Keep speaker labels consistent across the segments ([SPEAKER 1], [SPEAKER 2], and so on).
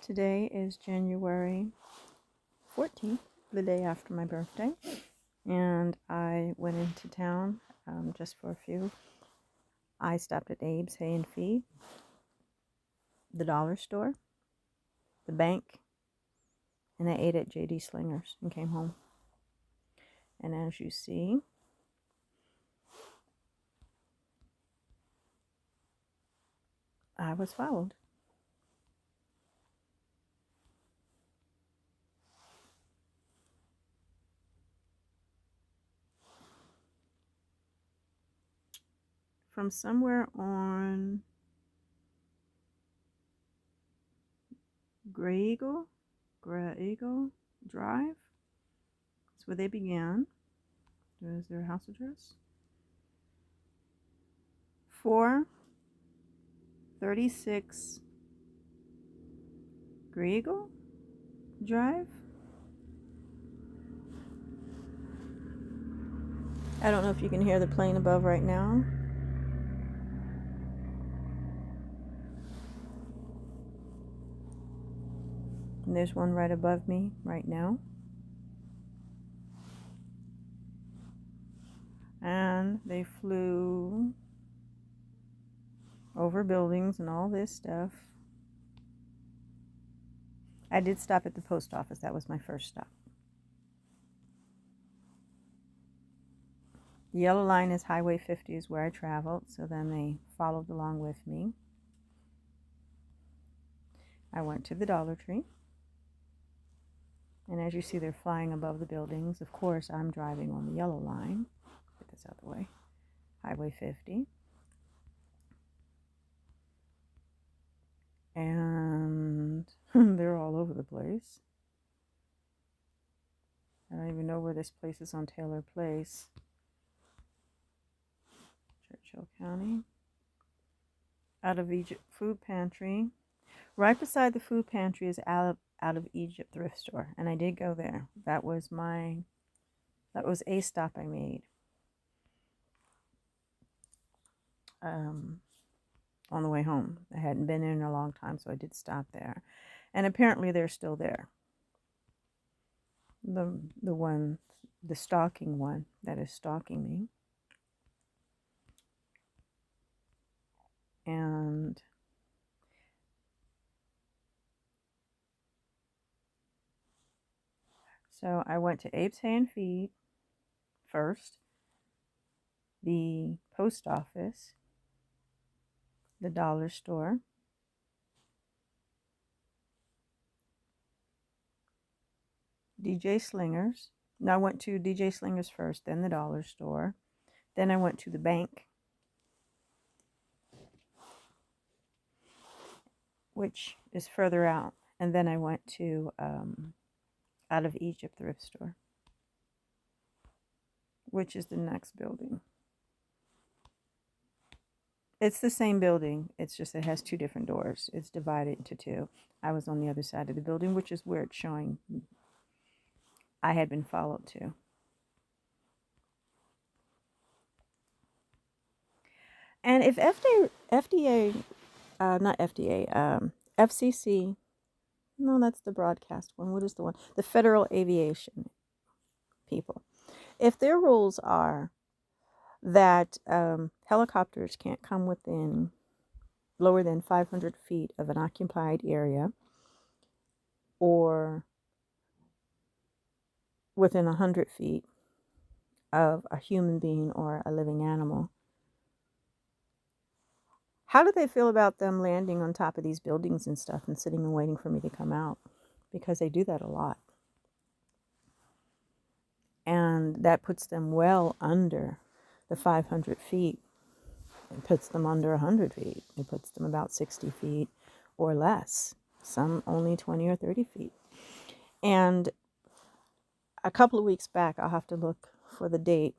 [SPEAKER 1] Today is January 14th, the day after my birthday, and I went into town just for a few. I stopped at Abe's Hay and Feed, the dollar store, the bank, and I ate at J.D. Slinger's and came home. And as you see, I was followed. From somewhere on Gray Eagle Drive. That's where they began. There's their house address. 436 Gray Eagle Drive. I don't know if you can hear the plane above right now. And there's one right above me right now. And they flew over buildings and all this stuff. I did stop at the post office. That was my first stop. The yellow line is Highway 50 is where I traveled, so then they followed along with me. I went to the Dollar Tree. And as you see, they're flying above the buildings. Of course, I'm driving on the yellow line. Get this out of the way. Highway 50. And they're all over the place. I don't even know where this place is on Taylor Place. Churchill County. Out of Egypt Food Pantry. Right beside the food pantry is out of Egypt thrift store, and I did go there. That was a stop I made on the way home. I hadn't been in a long time, so I did stop there, and apparently they're still there. The stalking one that is stalking me, and so I went to Abe's Hay and Feed first, the post office, the dollar store, DJ Slinger's. No, I went to DJ Slinger's first, then the dollar store. Then I went to the bank, which is further out. And then I went to Out of Egypt thrift store, which is the next building. It's the same building. It's just it has two different doors. It's divided into two. I was on the other side of the building, which is where it's showing I had been followed to. And if FCC, no, that's the broadcast one. What is the one? The Federal Aviation people. If their rules are that helicopters can't come within lower than 500 feet of an occupied area or within 100 feet of a human being or a living animal, how do they feel about them landing on top of these buildings and stuff and sitting and waiting for me to come out? Because they do that a lot. And that puts them well under the 500 feet. It puts them under 100 feet. It puts them about 60 feet or less. Some only 20 or 30 feet. And a couple of weeks back, I'll have to look for the date,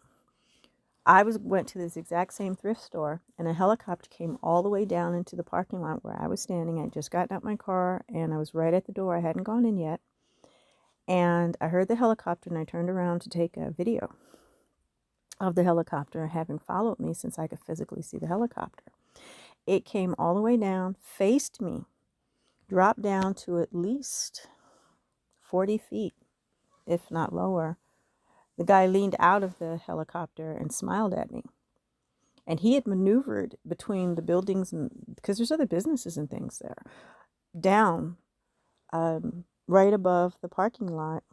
[SPEAKER 1] I went to this exact same thrift store, and a helicopter came all the way down into the parking lot where I was standing. I had just gotten out my car, and I was right at the door. I hadn't gone in yet. And I heard the helicopter, and I turned around to take a video of the helicopter having followed me since I could physically see the helicopter. It came all the way down, faced me, dropped down to at least 40 feet, if not lower. The guy leaned out of the helicopter and smiled at me. And he had maneuvered between the buildings, and because there's other businesses and things there, down right above the parking lot,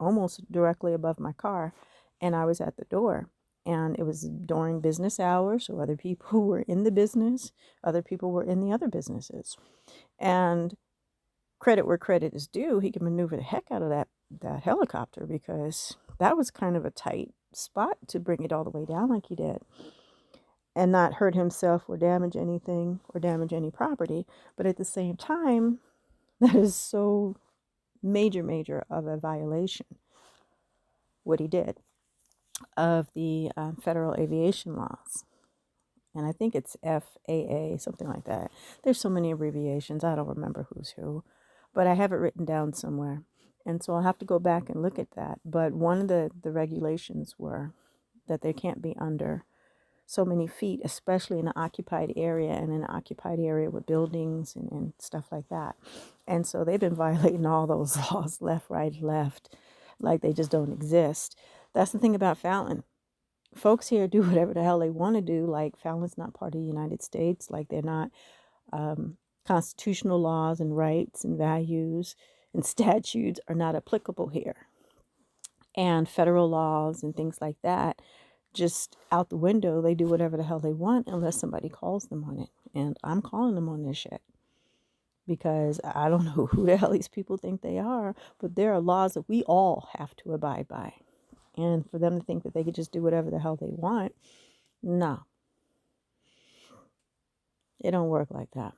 [SPEAKER 1] almost directly above my car. And I was at the door. And it was during business hours, so other people were in the business, other people were in the other businesses. And credit where credit is due, he could maneuver the heck out of that helicopter, because that was kind of a tight spot to bring it all the way down like he did and not hurt himself or damage anything or damage any property. But at the same time, that is so major of a violation, what he did, of the Federal Aviation laws. And I think it's FAA, something like that. There's so many abbreviations, I don't remember who's who, but I have it written down somewhere. And so I'll have to go back and look at that. But one of the regulations were that they can't be under so many feet, especially in an occupied area, and in an occupied area with buildings and stuff like that. And so they've been violating all those laws, left, right, left, like they just don't exist. That's the thing about Fallon. Folks here do whatever the hell they want to do. Like, Fallon's not part of the United States. Like, they're not constitutional laws and rights and values and statutes are not applicable here. And federal laws and things like that, just out the window. They do whatever the hell they want unless somebody calls them on it. And I'm calling them on this shit, because I don't know who the hell these people think they are, but there are laws that we all have to abide by. And for them to think that they could just do whatever the hell they want, no. It don't work like that.